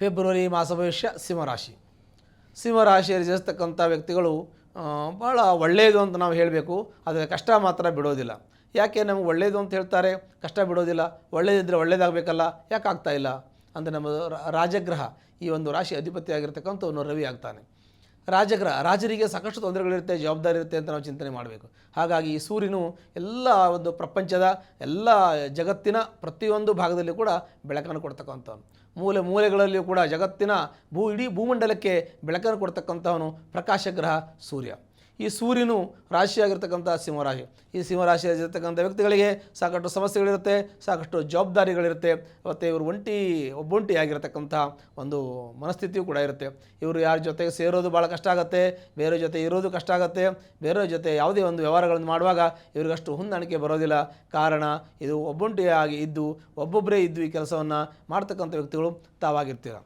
February ಮಾಸ ಭವಿಷ್ಯ ಸಿಂಹರಾಶಿ. ಸಿಂಹರಾಶಿಯಲ್ಲಿ ಜನಿಸ್ತಕ್ಕಂಥ ವ್ಯಕ್ತಿಗಳು ಭಾಳ ಒಳ್ಳೆಯದು ಅಂತ ನಾವು ಹೇಳಬೇಕು. ಆದರೆ ಕಷ್ಟ ಮಾತ್ರ ಬಿಡೋದಿಲ್ಲ. ಯಾಕೆ ನಮಗೆ ಒಳ್ಳೆಯದು ಅಂತ ಹೇಳ್ತಾರೆ, ಕಷ್ಟ ಬಿಡೋದಿಲ್ಲ? ಒಳ್ಳೆಯದಿದ್ದರೆ ಒಳ್ಳೆಯದಾಗಬೇಕಲ್ಲ, ಯಾಕೆ ಆಗ್ತಾ ಇಲ್ಲ ಅಂದರೆ ನಮ್ಮ ರಾಜಗ್ರಹ ಈ ಒಂದು ರಾಶಿ ಅಧಿಪತಿಯಾಗಿರ್ತಕ್ಕಂಥವನು ರವಿ ಆಗ್ತಾನೆ. ರಾಜರಿಗೆ ಸಾಕಷ್ಟು ತೊಂದರೆಗಳಿರುತ್ತೆ, ಜವಾಬ್ದಾರಿ ಇರುತ್ತೆ ಅಂತ ನಾವು ಚಿಂತನೆ ಮಾಡಬೇಕು. ಹಾಗಾಗಿ ಈ ಸೂರ್ಯನು ಎಲ್ಲ ಒಂದು ಪ್ರಪಂಚದ ಎಲ್ಲ ಜಗತ್ತಿನ ಪ್ರತಿಯೊಂದು ಭಾಗದಲ್ಲಿ ಕೂಡ ಬೆಳಕನ್ನು ಕೊಡ್ತಕ್ಕಂಥವನು. ಮೂಲೆಗಳಲ್ಲಿಯೂ ಕೂಡ ಜಗತ್ತಿನ ಇಡೀ ಭೂಮಂಡಲಕ್ಕೆ ಬೆಳಕನ್ನು ಕೊಡ್ತಕ್ಕಂಥವನು ಪ್ರಕಾಶಗ್ರಹ ಸೂರ್ಯ. ಈ ಸೂರ್ಯನು ರಾಶಿಯಾಗಿರ್ತಕ್ಕಂಥ ಸಿಂಹರಾಶಿ. ಈ ಸಿಂಹರಾಶಿಯಾಗಿರ್ತಕ್ಕಂಥ ವ್ಯಕ್ತಿಗಳಿಗೆ ಸಾಕಷ್ಟು ಸಮಸ್ಯೆಗಳಿರುತ್ತೆ, ಸಾಕಷ್ಟು ಜವಾಬ್ದಾರಿಗಳಿರುತ್ತೆ. ಮತ್ತು ಇವರು ಒಬ್ಬೊಂಟಿಯಾಗಿರ್ತಕ್ಕಂಥ ಒಂದು ಮನಸ್ಥಿತಿಯೂ ಕೂಡ ಇರುತ್ತೆ. ಇವರು ಯಾರ ಜೊತೆಗೆ ಸೇರೋದು ಭಾಳ ಕಷ್ಟ ಆಗುತ್ತೆ, ಬೇರೆ ಜೊತೆ ಇರೋದು ಕಷ್ಟ ಆಗುತ್ತೆ. ಬೇರೆ ಜೊತೆ ಯಾವುದೇ ಒಂದು ವ್ಯವಹಾರಗಳನ್ನು ಮಾಡುವಾಗ ಇವರಿಗಷ್ಟು ಹೊಂದಾಣಿಕೆ ಬರೋದಿಲ್ಲ. ಕಾರಣ ಇದು ಒಬ್ಬೊಂಟಿಯಾಗಿ ಇದ್ದು ಒಬ್ಬೊಬ್ಬರೇ ಇದ್ದು ಈ ಕೆಲಸವನ್ನು ಮಾಡ್ತಕ್ಕಂಥ ವ್ಯಕ್ತಿಗಳು ತಾವಾಗಿರ್ತೀರ.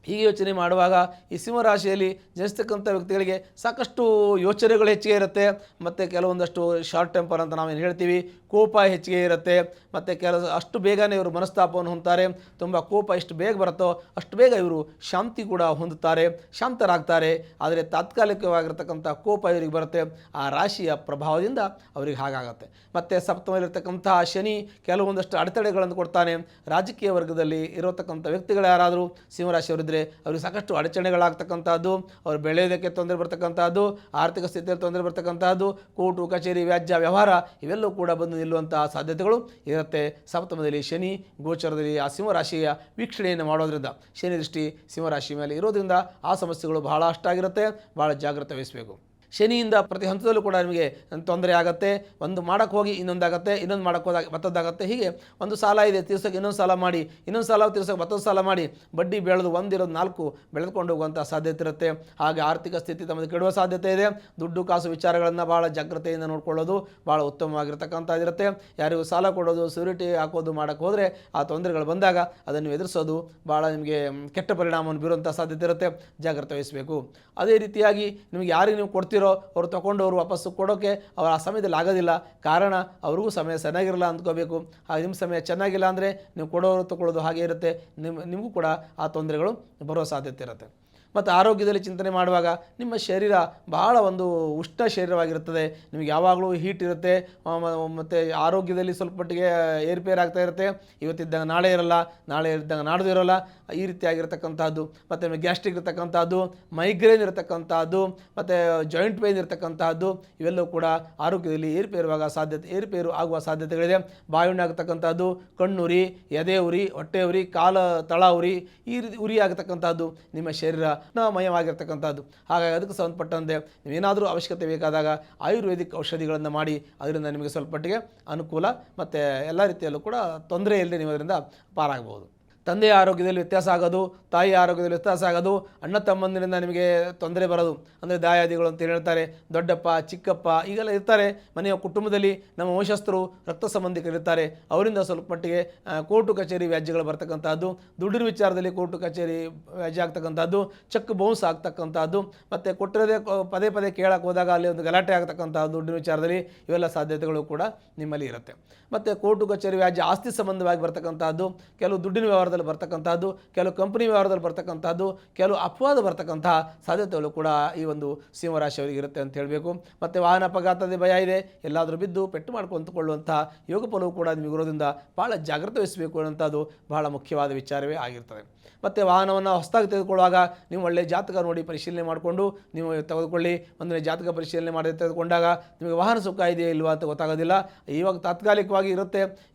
ಹೀಗೆ ಯೋಚನೆ ಮಾಡುವಾಗ ಈ ಸಿಂಹರಾಶಿಯಲ್ಲಿ ಜನಿಸ್ತಕ್ಕಂಥ ವ್ಯಕ್ತಿಗಳಿಗೆ ಸಾಕಷ್ಟು ಯೋಚನೆಗಳು ಹೆಚ್ಚಿಗೆ ಇರುತ್ತೆ. ಮತ್ತು ಕೆಲವೊಂದಷ್ಟು ಶಾರ್ಟ್ ಟೆಂಪರ್ ಅಂತ ನಾವೇನು ಹೇಳ್ತೀವಿ, ಕೋಪ ಹೆಚ್ಚಿಗೆ ಇರುತ್ತೆ. ಮತ್ತು ಅಷ್ಟು ಬೇಗನೆ ಇವರು ಮನಸ್ತಾಪವನ್ನು ಹೊಂದ್ತಾರೆ. ತುಂಬ ಕೋಪ ಎಷ್ಟು ಬೇಗ ಬರುತ್ತೋ ಅಷ್ಟು ಬೇಗ ಇವರು ಶಾಂತಿ ಕೂಡ ಹೊಂದುತ್ತಾರೆ, ಶಾಂತರಾಗ್ತಾರೆ. ಆದರೆ ತಾತ್ಕಾಲಿಕವಾಗಿರ್ತಕ್ಕಂಥ ಕೋಪ ಇವರಿಗೆ ಬರುತ್ತೆ. ಆ ರಾಶಿಯ ಪ್ರಭಾವದಿಂದ ಅವರಿಗೆ ಹಾಗಾಗತ್ತೆ. ಮತ್ತು ಸಪ್ತಮದಲ್ಲಿರ್ತಕ್ಕಂಥ ಶನಿ ಕೆಲವೊಂದಷ್ಟು ಅಡೆತಡೆಗಳನ್ನು ಕೊಡ್ತಾನೆ. ರಾಜಕೀಯ ವರ್ಗದಲ್ಲಿ ಇರತಕ್ಕಂಥ ವ್ಯಕ್ತಿಗಳು ಯಾರಾದರೂ ಸಿಂಹರಾಶಿಯವರಿದ್ದರೆ ಅವರಿಗೆ ಸಾಕಷ್ಟು ಅಡಚಣೆಗಳಾಗ್ತಕ್ಕಂಥದ್ದು, ಅವರು ಬೆಳೆಯೋದಕ್ಕೆ ತೊಂದರೆ ಬರ್ತಕ್ಕಂಥದ್ದು, ಆರ್ಥಿಕ ಸ್ಥಿತಿಯಲ್ಲಿ ತೊಂದರೆ ಬರ್ತಕ್ಕಂಥದ್ದು, ಕೋರ್ಟು ಕಚೇರಿ ವ್ಯಾಜ್ಯ ವ್ಯವಹಾರ ಇವೆಲ್ಲವೂ ಕೂಡ ಬಂದು ನಿಲ್ಲುವಂತಹ ಸಾಧ್ಯತೆಗಳು ಇರುತ್ತೆ. ಸಪ್ತಮದಲ್ಲಿ ಶನಿ ಗೋಚರದಲ್ಲಿ ಆ ಸಿಂಹರಾಶಿಯ ವೀಕ್ಷಣೆಯನ್ನು ಮಾಡೋದ್ರಿಂದ, ಶನಿ ದೃಷ್ಟಿ ಸಿಂಹರಾಶಿ ಮೇಲೆ ಇರೋದ್ರಿಂದ ಆ ಸಮಸ್ಯೆಗಳು ಬಹಳ ಅಷ್ಟಾಗಿರುತ್ತೆ. ಭಾಳ ಜಾಗ್ರತೆ ವಹಿಸಬೇಕು. ಶನಿಯಿಂದ ಪ್ರತಿ ಹಂತದಲ್ಲೂ ಕೂಡ ನಿಮಗೆ ತೊಂದರೆ ಆಗುತ್ತೆ. ಒಂದು ಮಾಡೋಕ್ಕೆ ಹೋಗಿ ಇನ್ನೊಂದಾಗುತ್ತೆ, ಇನ್ನೊಂದು ಮಾಡೋಕ್ಕೆ ಹೋದಾಗ ಮತ್ತೊಂದಾಗುತ್ತೆ. ಹೀಗೆ ಒಂದು ಸಾಲ ಇದೆ ತೀರ್ಸೋಕ್ಕೆ ಇನ್ನೊಂದು ಸಾಲ ಮಾಡಿ, ಇನ್ನೊಂದು ಸಾಲ ತೀರ್ಸೋಕ್ಕೆ ಮತ್ತೊಂದು ಸಾಲ ಮಾಡಿ, ಬಡ್ಡಿ ಬೆಳೆದು ಒಂದಿರೋದು 4 ಬೆಳೆದುಕೊಂಡು ಹೋಗುವಂಥ ಸಾಧ್ಯತೆ ಇರುತ್ತೆ. ಹಾಗೆ ಆರ್ಥಿಕ ಸ್ಥಿತಿ ತಮ್ಮದು ಕೆಡುವ ಸಾಧ್ಯತೆ ಇದೆ. ದುಡ್ಡು ಕಾಸು ವಿಚಾರಗಳನ್ನು ಭಾಳ ಜಾಗ್ರತೆಯಿಂದ ನೋಡ್ಕೊಳ್ಳೋದು ಭಾಳ ಉತ್ತಮವಾಗಿರ್ತಕ್ಕಂಥದ್ದಿರುತ್ತೆ. ಯಾರಿಗೂ ಸಾಲ ಕೊಡೋದು, ಸೂರಿಟಿ ಹಾಕೋದು ಮಾಡೋಕ್ಕೆ ಹೋದರೆ ಆ ತೊಂದರೆಗಳು ಬಂದಾಗ ಅದನ್ನು ಎದುರಿಸೋದು ಭಾಳ ನಿಮಗೆ ಕೆಟ್ಟ ಪರಿಣಾಮವನ್ನು ಬೀರುವಂಥ ಸಾಧ್ಯತೆ ಇರುತ್ತೆ. ಜಾಗ್ರತೆ ವಹಿಸಬೇಕು. ಅದೇ ರೀತಿಯಾಗಿ ನಿಮಗೆ ಯಾರಿಗೆ ನೀವು ಕೊಡ್ತೀರೋ ಅವರು ತಗೊಂಡವರು ವಾಪಸ್ಸು ಕೊಡೋಕ್ಕೆ ಅವರ ಆ ಸಮಯದಲ್ಲಿ ಆಗೋದಿಲ್ಲ. ಕಾರಣ ಅವ್ರಿಗೂ ಸಮಯ ಚೆನ್ನಾಗಿರಲ್ಲ ಅಂದ್ಕೋಬೇಕು. ಹಾಗೆ ನಿಮ್ಮ ಸಮಯ ಚೆನ್ನಾಗಿಲ್ಲ ಅಂದರೆ ನೀವು ಕೊಡೋರು ತಗೊಳ್ಳೋದು ಹಾಗೆ ಇರುತ್ತೆ. ನಿಮಗೂ ಕೂಡ ಆ ತೊಂದರೆಗಳು ಬರೋ ಸಾಧ್ಯತೆ ಇರುತ್ತೆ. ಮತ್ತು ಆರೋಗ್ಯದಲ್ಲಿ ಚಿಂತನೆ ಮಾಡುವಾಗ ನಿಮ್ಮ ಶರೀರ ಬಹಳ ಒಂದು ಉಷ್ಣ ಶರೀರವಾಗಿರುತ್ತದೆ. ನಿಮಗೆ ಯಾವಾಗಲೂ ಹೀಟ್ ಇರುತ್ತೆ. ಮತ್ತು ಆರೋಗ್ಯದಲ್ಲಿ ಸ್ವಲ್ಪ ಮಟ್ಟಿಗೆ ಏರ್ಪೇರ್ ಆಗ್ತಾ ಇರುತ್ತೆ. ಇವತ್ತಿದ್ದಾಗ ನಾಳೆ ಇರಲ್ಲ, ನಾಳೆ ಇದ್ದಾಗ ನಾಡ್ದು ಇರೋಲ್ಲ. ಈ ರೀತಿಯಾಗಿರ್ತಕ್ಕಂಥದ್ದು. ಮತ್ತು ನಿಮಗೆ ಗ್ಯಾಸ್ಟ್ರಿಕ್ ಇರತಕ್ಕಂಥದ್ದು, ಮೈಗ್ರೇನ್ ಇರತಕ್ಕಂಥದ್ದು, ಮತ್ತು ಜಾಯಿಂಟ್ ಪೇನ್ ಇರತಕ್ಕಂಥದ್ದು ಇವೆಲ್ಲವೂ ಕೂಡ ಆರೋಗ್ಯದಲ್ಲಿ ಏರ್ಪೇರು ಆಗುವ ಸಾಧ್ಯತೆಗಳಿದೆ. ಬಾಯುಣ್ಣೆ ಆಗ್ತಕ್ಕಂಥದ್ದು, ಕಣ್ಣುರಿ, ಎದೆ ಉರಿ, ಹೊಟ್ಟೆ ಉರಿ, ತಳ ಉರಿ, ಈ ರೀತಿ ಉರಿ ಆಗತಕ್ಕಂಥದ್ದು ನಿಮ್ಮ ಶರೀರ ಮಯವಾಗಿರ್ತಕ್ಕಂಥದ್ದು. ಹಾಗಾಗಿ ಅದಕ್ಕೆ ಸಂಬಂಧಪಟ್ಟಂತೆ ನೀವೇನಾದರೂ ಅವಶ್ಯಕತೆ ಬೇಕಾದಾಗ ಆಯುರ್ವೇದಿಕ್ ಔಷಧಿಗಳನ್ನು ಮಾಡಿ ಅದರಿಂದ ನಿಮಗೆ ಸ್ವಲ್ಪ ಮಟ್ಟಿಗೆ ಅನುಕೂಲ ಮತ್ತು ಎಲ್ಲ ರೀತಿಯಲ್ಲೂ ಕೂಡ ತೊಂದರೆ ಇಲ್ಲದೆ ನೀವು ಅದರಿಂದ ಪಾರಾಗಬಹುದು. ತಂದೆಯ ಆರೋಗ್ಯದಲ್ಲಿ ವ್ಯತ್ಯಾಸ ಆಗೋದು, ತಾಯಿಯ ಆರೋಗ್ಯದಲ್ಲಿ ವ್ಯತ್ಯಾಸ ಆಗೋದು, ಅಣ್ಣ ತಮ್ಮಂದಿರಿಂದ ನಿಮಗೆ ತೊಂದರೆ ಬರೋದು, ಅಂದರೆ ದಾಯಾದಿಗಳು ಅಂತ ಹೇಳ್ತಾರೆ. ದೊಡ್ಡಪ್ಪ ಚಿಕ್ಕಪ್ಪ ಈಗೆಲ್ಲ ಇರ್ತಾರೆ ಮನೆಯ ಕುಟುಂಬದಲ್ಲಿ. ನಮ್ಮ ವಂಶಸ್ಥರು ರಕ್ತ ಸಂಬಂಧಿಕರಿರ್ತಾರೆ. ಅವರಿಂದ ಸ್ವಲ್ಪ ಮಟ್ಟಿಗೆ ಕೋರ್ಟು ಕಚೇರಿ ವ್ಯಾಜ್ಯಗಳು ಬರ್ತಕ್ಕಂಥದ್ದು, ದುಡ್ಡಿನ ವಿಚಾರದಲ್ಲಿ ಕೋರ್ಟು ಕಚೇರಿ ವ್ಯಾಜ್ಯ ಆಗ್ತಕ್ಕಂಥದ್ದು, ಚೆಕ್ ಬೌನ್ಸ್ ಆಗ್ತಕ್ಕಂಥದ್ದು, ಮತ್ತು ಕೊಟ್ಟಿರೋದೇ ಪದೇ ಪದೇ ಕೇಳಕ್ಕೆ ಹೋದಾಗ ಅಲ್ಲಿ ಒಂದು ಗಲಾಟೆ ಆಗ್ತಕ್ಕಂಥದ್ದು ದುಡ್ಡಿನ ವಿಚಾರದಲ್ಲಿ. ಇವೆಲ್ಲ ಸಾಧ್ಯತೆಗಳು ಕೂಡ ನಿಮ್ಮಲ್ಲಿ ಇರುತ್ತೆ. ಮತ್ತು ಕೋರ್ಟು ಕಚೇರಿ ವ್ಯಾಜ್ಯ ಆಸ್ತಿ ಸಂಬಂಧವಾಗಿ ಬರ್ತಕ್ಕಂಥದ್ದು, ಕೆಲವು ದುಡ್ಡಿನ ವ್ಯವಹಾರದಲ್ಲಿ ಬರ್ತಕ್ಕಂಥದ್ದು, ಕೆಲವು ಕಂಪನಿ ವ್ಯವಹಾರದಲ್ಲಿ ಬರ್ತಕ್ಕಂಥದ್ದು, ಕೆಲವು ಅಪವಾದ ಬರ್ತಕ್ಕಂತಹ ಸಾಧ್ಯತೆಗಳು ಕೂಡ ಈ ಒಂದು ಸಿಂಹರಾಶಿಯವರಿಗೆ ಇರುತ್ತೆ ಅಂತ ಹೇಳಬೇಕು. ಮತ್ತು ವಾಹನ ಅಪಘಾತದ ಭಯ ಇದೆ. ಎಲ್ಲಾದರೂ ಬಿದ್ದು ಪೆಟ್ಟು ಮಾಡ್ಕೊಂತುಕೊಳ್ಳುವಂತಹ ಯೋಗ ಫಲವು ಕೂಡ ನಿಮಗಿರೋದ್ರಿಂದ ಭಾಳ ಜಾಗ್ರತೆ ವಹಿಸಬೇಕು ಅನ್ನೋಂಥದ್ದು ಬಹಳ ಮುಖ್ಯವಾದ ವಿಚಾರವೇ ಆಗಿರ್ತದೆ. ಮತ್ತು ವಾಹನವನ್ನು ಹೊಸದಾಗಿ ತೆಗೆದುಕೊಳ್ಳುವಾಗ ನೀವು ಒಳ್ಳೆಯ ಜಾತಕ ನೋಡಿ ಪರಿಶೀಲನೆ ಮಾಡಿಕೊಂಡು ನೀವು ತೆಗೆದುಕೊಳ್ಳಿ. ಒಂದು ಜಾತಕ ಪರಿಶೀಲನೆ ಮಾಡಿ ತೆಗೆದುಕೊಂಡಾಗ ನಿಮಗೆ ವಾಹನ ಸುಖ ಇದೆಯಾ ಇಲ್ವಾ ಅಂತ ಗೊತ್ತಾಗೋದಿಲ್ಲ. ಇವಾಗ ತಾತ್ಕಾಲಿಕವಾಗಿ ಇರುತ್ತೆ,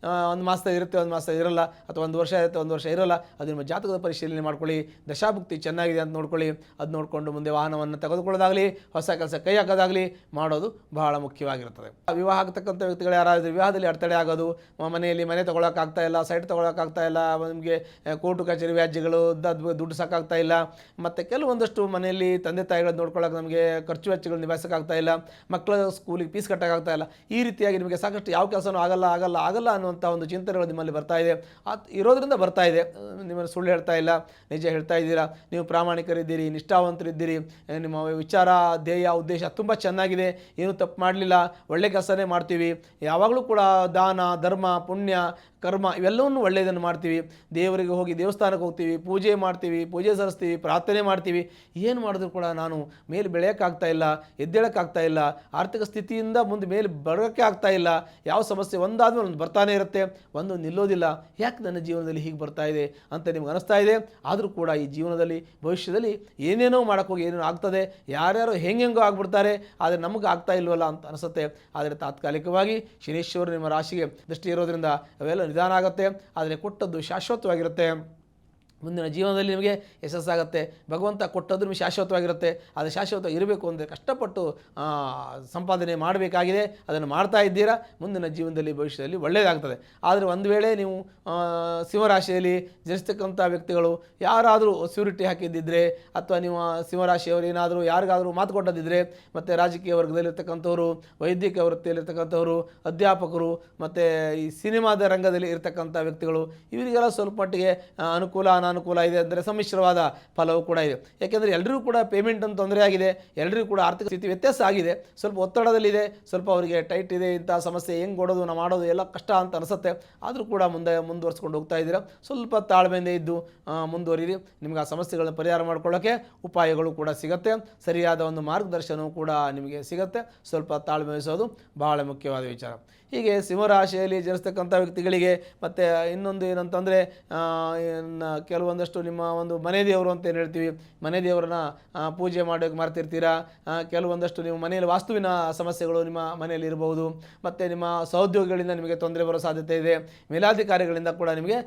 ಒಂದು ಮಾಸದಲ್ಲಿ ಇರುತ್ತೆ, ಒಂದು ಮಾಸದಲ್ಲಿ ಇರಲ್ಲ, ಅಥವಾ ಒಂದು ವರ್ಷ ಇರುತ್ತೆ, ಒಂದು ವರ್ಷ ಇರಲ್ಲ. ಅದು ನಿಮ್ಮ ಜಾತಕದ ಪರಿಶೀಲನೆ ಮಾಡ್ಕೊಳ್ಳಿ. ದಶಾಭುಕ್ತಿ ಚೆನ್ನಾಗಿದೆ ಅಂತ ನೋಡ್ಕೊಳ್ಳಿ. ಅದು ನೋಡಿಕೊಂಡು ಮುಂದೆ ವಾಹನವನ್ನು ತೆಗೆದುಕೊಳ್ಳೋದಾಗಲಿ ಹೊಸ ಕೆಲಸ ಕೈ ಹಾಕೋದಾಗಲಿ ಮಾಡೋದು ಬಹಳ ಮುಖ್ಯವಾಗಿರ್ತದೆ. ವಿವಾಹ ಆಗ್ತಕ್ಕಂಥ ವ್ಯಕ್ತಿಗಳು ಯಾರಾದರೂ ವಿವಾಹದಲ್ಲಿ ಅಡೆತಡೆ ಆಗೋದು, ಮನೆಯಲ್ಲಿ ಮನೆ ತೊಗೊಳಕ್ಕಾಗ್ತಾ ಇಲ್ಲ, ಸೈಟ್ ತೊಗೊಳಕ್ಕಾಗ್ತಾ ಇಲ್ಲ, ನಿಮಗೆ ಕೋರ್ಟು ಕಚೇರಿ ವ್ಯಾಜ್ಯಗಳು, ದುಡ್ಡು ಸಾಕಾಗ್ತಾ ಇಲ್ಲ, ಮತ್ತು ಕೆಲವೊಂದಷ್ಟು ಮನೆಯಲ್ಲಿ ತಂದೆ ತಾಯಿಗಳನ್ನು ನೋಡ್ಕೊಳ್ಳೋಕೆ ನಮಗೆ ಖರ್ಚು ವೆಚ್ಚಗಳು ನಿಭಾಯಿಸೋಕ್ಕಾಗ್ತಾ ಇಲ್ಲ, ಮಕ್ಕಳ ಸ್ಕೂಲಿಗೆ ಫೀಸ್ ಕಟ್ಟೋಕ್ಕಾಗ್ತಾ ಇಲ್ಲ. ಈ ರೀತಿಯಾಗಿ ನಿಮಗೆ ಸಾಕಷ್ಟು ಯಾವ ಕೆಲಸನೂ ಆಗಲ್ಲ ಅನ್ನುವಂಥ ಒಂದು ಚಿಂತನೆಗಳು ನಿಮ್ಮಲ್ಲಿ ಬರ್ತಾ ಇದೆ. ಇರೋದ್ರಿಂದ ಬರ್ತಾ ಇದೆ, ನಿಮ್ಮನ್ನು ಸುಳ್ಳು ಹೇಳ್ತಾ ಇಲ್ಲ. ನಿಜ ಹೇಳ್ತಾ ಇದ್ದೀರಾ, ನೀವು ಪ್ರಾಮಾಣಿಕರಿದ್ದೀರಿ, ನಿಷ್ಠಾವಂತರಿದ್ದೀರಿ, ನಿಮ್ಮ ವಿಚಾರ, ಧ್ಯೇಯ, ಉದ್ದೇಶ ತುಂಬ ಚೆನ್ನಾಗಿದೆ, ಏನೂ ತಪ್ಪು ಮಾಡಲಿಲ್ಲ, ಒಳ್ಳೆ ಕೆಲಸನೇ ಮಾಡ್ತೀವಿ, ಯಾವಾಗಲೂ ಕೂಡ ದಾನ ಧರ್ಮ ಪುಣ್ಯ ಕರ್ಮ ಇವೆಲ್ಲವನ್ನು ಒಳ್ಳೆಯದನ್ನು ಮಾಡ್ತೀವಿ, ದೇವರಿಗೆ ಹೋಗಿ ದೇವಸ್ಥಾನಕ್ಕೆ ಹೋಗ್ತೀವಿ, ಪೂಜೆ ಮಾಡ್ತೀವಿ, ಪೂಜೆ ಸಲ್ಲಿಸ್ತೀವಿ, ಪ್ರಾರ್ಥನೆ ಮಾಡ್ತೀವಿ, ಏನು ಮಾಡಿದ್ರು ಕೂಡ ನಾನು ಮೇಲೆ ಬೆಳೆಯೋಕ್ಕಾಗ್ತಾ ಇಲ್ಲ, ಎದ್ದೇಳೋಕ್ಕಾಗ್ತಾ ಇಲ್ಲ, ಆರ್ಥಿಕ ಸ್ಥಿತಿಯಿಂದ ಮುಂದೆ ಮೇಲೆ ಬರೋಕ್ಕೆ ಆಗ್ತಾ ಇಲ್ಲ, ಯಾವ ಸಮಸ್ಯೆ ಒಂದಾದ್ಮೇಲೆ ಒಂದು ಬರ್ತಾನೆ ಇರುತ್ತೆ, ಒಂದು ನಿಲ್ಲೋದಿಲ್ಲ, ಯಾಕೆ ನನ್ನ ಜೀವನದಲ್ಲಿ ಹೀಗೆ ಬರ್ತಾ ಇದೆ ಅಂತ ನಿಮ್ಗೆ ಅನಿಸ್ತಾ ಇದೆ. ಆದರೂ ಕೂಡ ಈ ಜೀವನದಲ್ಲಿ ಭವಿಷ್ಯದಲ್ಲಿ ಏನೇನೋ ಮಾಡೋಕ್ಕೋಗಿ ಏನೇನೋ ಆಗ್ತದೆ, ಯಾರ್ಯಾರೋ ಹೆಂಗೆಂಗೋ ಆಗ್ಬಿಡ್ತಾರೆ, ಆದರೆ ನಮಗೆ ಆಗ್ತಾ ಇಲ್ವಲ್ಲ ಅಂತ ಅನಿಸುತ್ತೆ. ಆದರೆ ತಾತ್ಕಾಲಿಕವಾಗಿ ಶನೀಶ್ವರ ನಿಮ್ಮ ರಾಶಿಗೆ ದೃಷ್ಟಿ ಇರೋದ್ರಿಂದ ಅವೆಲ್ಲ ನಿಧಾನ ಆಗುತ್ತೆ, ಆದರೆ ಕೊಟ್ಟದ್ದು ಶಾಶ್ವತವಾಗಿರುತ್ತೆ. ಮುಂದಿನ ಜೀವನದಲ್ಲಿ ನಿಮಗೆ ಯಶಸ್ಸಾಗುತ್ತೆ. ಭಗವಂತ ಕೊಟ್ಟದ್ದು ನಿಮಗೆ ಶಾಶ್ವತವಾಗಿರುತ್ತೆ. ಅದು ಶಾಶ್ವತವಾಗಿ ಇರಬೇಕು ಅಂದರೆ ಕಷ್ಟಪಟ್ಟು ಸಂಪಾದನೆ ಮಾಡಬೇಕಾಗಿದೆ, ಅದನ್ನು ಮಾಡ್ತಾ ಇದ್ದೀರಾ, ಮುಂದಿನ ಜೀವನದಲ್ಲಿ ಭವಿಷ್ಯದಲ್ಲಿ ಒಳ್ಳೆಯದಾಗ್ತದೆ. ಆದರೆ ಒಂದು ವೇಳೆ ನೀವು ಸಿಂಹರಾಶಿಯಲ್ಲಿ ಜನಿಸ್ತಕ್ಕಂಥ ವ್ಯಕ್ತಿಗಳು ಯಾರಾದರೂ ಸ್ಯೂರಿಟಿ ಹಾಕಿದ್ದಿದ್ರೆ, ಅಥವಾ ನೀವು ಸಿಂಹರಾಶಿಯವರು ಏನಾದರೂ ಯಾರಿಗಾದರೂ ಮಾತು ಕೊಟ್ಟದಿದ್ದರೆ, ಮತ್ತು ರಾಜಕೀಯ ವರ್ಗದಲ್ಲಿರ್ತಕ್ಕಂಥವ್ರು, ವೈದ್ಯಕೀಯ ವೃತ್ತಿಯಲ್ಲಿರ್ತಕ್ಕಂಥವ್ರು, ಅಧ್ಯಾಪಕರು, ಮತ್ತು ಈ ಸಿನಿಮಾದ ರಂಗದಲ್ಲಿ ಇರ್ತಕ್ಕಂಥ ವ್ಯಕ್ತಿಗಳು, ಇವರಿಗೆಲ್ಲ ಸ್ವಲ್ಪ ಮಟ್ಟಿಗೆ ಅನುಕೂಲ ಅನಾನುಕೂಲ ಇದೆ, ಅಂದರೆ ಸಮ್ಮಿಶ್ರವಾದ ಫಲವು ಕೂಡ ಇದೆ. ಯಾಕೆಂದರೆ ಎಲ್ಲರಿಗೂ ಕೂಡ ಪೇಮೆಂಟ್ ಅಂತ ತೊಂದರೆ ಆಗಿದೆ, ಎಲ್ಲರಿಗೂ ಕೂಡ ಆರ್ಥಿಕ ಸ್ಥಿತಿ ವ್ಯತ್ಯಾಸ ಆಗಿದೆ, ಸ್ವಲ್ಪ ಒತ್ತಡದಲ್ಲಿದೆ, ಸ್ವಲ್ಪ ಅವರಿಗೆ ಟೈಟ್ ಇದೆ, ಇಂಥ ಸಮಸ್ಯೆ ಹೆಂಗೆ ಕೊಡೋದು ನಾವು ಮಾಡೋದು ಎಲ್ಲ ಕಷ್ಟ ಅಂತ ಅನಿಸುತ್ತೆ. ಆದರೂ ಕೂಡ ಮುಂದುವರ್ಸ್ಕೊಂಡು ಹೋಗ್ತಾ ಇದ್ದೀರಾ. ಸ್ವಲ್ಪ ತಾಳ್ಮೆಯಿಂದ ಇದ್ದು ಮುಂದುವರಿರಿ, ನಿಮಗೆ ಆ ಸಮಸ್ಯೆಗಳನ್ನ ಪರಿಹಾರ ಮಾಡ್ಕೊಳ್ಳೋಕ್ಕೆ ಉಪಾಯಗಳು ಕೂಡ ಸಿಗುತ್ತೆ, ಸರಿಯಾದ ಒಂದು ಮಾರ್ಗದರ್ಶನವೂ ಕೂಡ ನಿಮಗೆ ಸಿಗುತ್ತೆ. ಸ್ವಲ್ಪ ತಾಳ್ಮೆ ವಹಿಸೋದು ಬಹಳ ಮುಖ್ಯವಾದ ವಿಚಾರ. ಹೀಗೆ ಸಿಂಹರಾಶಿಯಲ್ಲಿ ಜನಿಸ್ತಕ್ಕಂಥ ವ್ಯಕ್ತಿಗಳಿಗೆ ಮತ್ತು ಇನ್ನೊಂದು ಏನಂತಂದರೆ, ಕೆಲವೊಂದಷ್ಟು ನಿಮ್ಮ ಒಂದು ಮನೆ ದೇವರು ಅಂತ ಏನು ಹೇಳ್ತೀವಿ, ಮನೆ ದೇವರನ್ನ ಪೂಜೆ ಮಾಡೋಕ್ಕೆ ಮರ್ತಿರ್ತೀರಾ. ಕೆಲವೊಂದಷ್ಟು ನೀವು ಮನೆಯಲ್ಲಿ ವಾಸ್ತುವಿನ ಸಮಸ್ಯೆಗಳು ನಿಮ್ಮ ಮನೆಯಲ್ಲಿ ಇರಬಹುದು, ಮತ್ತು ನಿಮ್ಮ ಸಹೋದ್ಯೋಗಿಗಳಿಂದ ನಿಮಗೆ ತೊಂದರೆ ಬರೋ ಸಾಧ್ಯತೆ ಇದೆ, ಮೇಲಾಧಿಕಾರಿಗಳಿಂದ ಕೂಡ ನಿಮಗೆ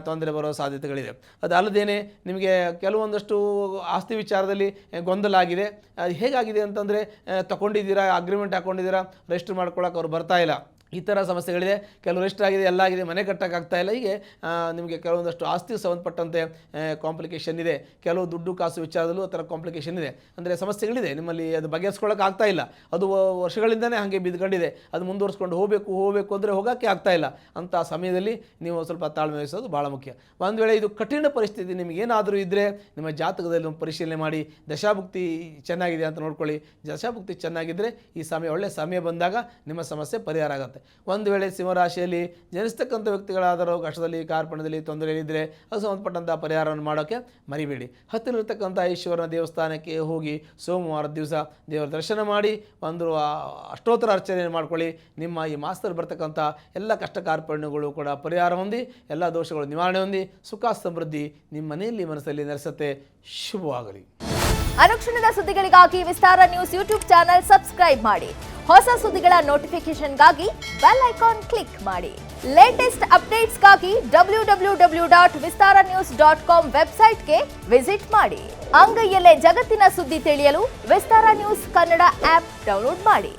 ತೊಂದರೆ ಬರೋ ಸಾಧ್ಯತೆಗಳಿದೆ. ಅದಲ್ಲದೇನೆ ನಿಮಗೆ ಕೆಲವೊಂದಷ್ಟು ಆಸ್ತಿ ವಿಚಾರದಲ್ಲಿ ಗೊಂದಲ ಆಗಿದೆ. ಅದು ಹೇಗಾಗಿದೆ ಅಂತಂದರೆ, ತಗೊಂಡಿದ್ದೀರಾ, ಅಗ್ರಿಮೆಂಟ್ ಹಾಕ್ಕೊಂಡಿದ್ದೀರಾ, ರಿಜಿಸ್ಟರ್ ಮಾಡ್ಕೊಳ್ಳೋಕೆ ಅವ್ರು ಬರ್ತಾ ಇಲ್ಲ, ಈ ಥರ ಸಮಸ್ಯೆಗಳಿದೆ. ಕೆಲವು ರಿಜಿಸ್ಟರ್ ಆಗಿದೆ, ಎಲ್ಲ ಆಗಿದೆ, ಮನೆ ಕಟ್ಟೋಕ್ಕಾಗ್ತಾ ಇಲ್ಲ. ಹೀಗೆ ನಿಮಗೆ ಕೆಲವೊಂದಷ್ಟು ಆಸ್ತಿಗೆ ಸಂಬಂಧಪಟ್ಟಂತೆ ಕಾಂಪ್ಲಿಕೇಶನ್ ಇದೆ. ಕೆಲವು ದುಡ್ಡು ಕಾಸು ವಿಚಾರದಲ್ಲೂ ಆ ಥರ ಕಾಂಪ್ಲಿಕೇಶನ್ ಇದೆ, ಅಂದರೆ ಸಮಸ್ಯೆಗಳಿದೆ ನಿಮ್ಮಲ್ಲಿ. ಅದು ಬಗೆಹರಿಸ್ಕೊಳ್ಳೋಕೆ ಆಗ್ತಾ ಇಲ್ಲ, ಅದು ವರ್ಷಗಳಿಂದನೇ ಹಾಗೆ ಬಿದ್ದುಕೊಂಡಿದೆ, ಅದು ಮುಂದುವರಿಸ್ಕೊಂಡು ಹೋಗಬೇಕು ಅಂದರೆ ಹೋಗೋಕ್ಕೆ ಆಗ್ತಾ ಇಲ್ಲ. ಅಂಥ ಸಮಯದಲ್ಲಿ ನೀವು ಸ್ವಲ್ಪ ತಾಳ್ಮೆ ವಹಿಸೋದು ಭಾಳ ಮುಖ್ಯ. ಒಂದು ವೇಳೆ ಇದು ಕಠಿಣ ಪರಿಸ್ಥಿತಿ ನಿಮಗೇನಾದರೂ ಇದ್ದರೆ, ನಿಮ್ಮ ಜಾತಕದಲ್ಲಿ ಒಂದು ಪರಿಶೀಲನೆ ಮಾಡಿ, ದಶಾಭುಕ್ತಿ ಚೆನ್ನಾಗಿದೆ ಅಂತ ನೋಡ್ಕೊಳ್ಳಿ. ದಶಾಭುಕ್ತಿ ಚೆನ್ನಾಗಿದ್ದರೆ ಈ ಸಮಯ ಒಳ್ಳೆಯ ಸಮಯ ಬಂದಾಗ ನಿಮ್ಮ ಸಮಸ್ಯೆ ಪರಿಹಾರ ಆಗುತ್ತೆ. ಒಂದು ವೇಳೆ ಸಿಂಹರಾಶಿಯಲ್ಲಿ ಜನಿಸ್ತಕ್ಕಂಥ ವ್ಯಕ್ತಿಗಳಾದರೂ ಕಷ್ಟದಲ್ಲಿ, ಕಾರ್ಪಣ್ಯದಲ್ಲಿ, ತೊಂದರೆಯಲ್ಲಿದ್ದರೆ ಅದು ಸಂಬಂಧಪಟ್ಟಂಥ ಪರಿಹಾರವನ್ನು ಮಾಡೋಕ್ಕೆ ಮರಿಬೇಡಿ. ಹತ್ತಿರತಕ್ಕಂಥ ಈಶ್ವರನ ದೇವಸ್ಥಾನಕ್ಕೆ ಹೋಗಿ ಸೋಮವಾರದ ದಿವಸ ದೇವರ ದರ್ಶನ ಮಾಡಿ ಒಂದು ಅಷ್ಟೋತ್ತರ ಅರ್ಚನೆ ಮಾಡ್ಕೊಳ್ಳಿ. ನಿಮ್ಮ ಈ ಮಾಸದಲ್ಲಿ ಬರ್ತಕ್ಕಂಥ ಎಲ್ಲ ಕಷ್ಟ ಕಾರ್ಪಣ್ಯಗಳು ಕೂಡ ಪರಿಹಾರ ಹೊಂದಿ, ಎಲ್ಲ ದೋಷಗಳು ನಿವಾರಣೆ ಹೊಂದಿ, ಸುಖ ಸಮೃದ್ಧಿ ನಿಮ್ಮ ಮನೆಯಲ್ಲಿ ಮನಸ್ಸಲ್ಲಿ ನೆಲೆಸುತ್ತೆ. ಶುಭವಾಗಲಿ. ಅನುಕ್ಷಣದ ಸುದ್ದಿಗಳಿಗಾಗಿ ವಿಸ್ತಾರ ನ್ಯೂಸ್ ಯೂಟ್ಯೂಬ್ ಚಾನೆಲ್ ಸಬ್ಸ್ಕ್ರೈಬ್ ಮಾಡಿ. ಹೊಸ ಸುದ್ದಿಗಳ ನೋಟಿಫಿಕೇಶನ್ಗಾಗಿ ಬೆಲ್ ಐಕಾನ್ ಕ್ಲಿಕ್ ಮಾಡಿ. ಲೇಟೆಸ್ಟ್ ಅಪ್ಡೇಟ್ಸ್ಗಾಗಿ www.vistaranews.com ವೆಬ್ಸೈಟ್ಗೆ ವಿಸಿಟ್ ಮಾಡಿ. ಅಂಗೈಯಲ್ಲೇ ಜಗತ್ತಿನ ಸುದ್ದಿ ತಿಳಿಯಲು ವಿಸ್ತಾರ ನ್ಯೂಸ್ ಕನ್ನಡ ಆಪ್ ಡೌನ್ಲೋಡ್ ಮಾಡಿ.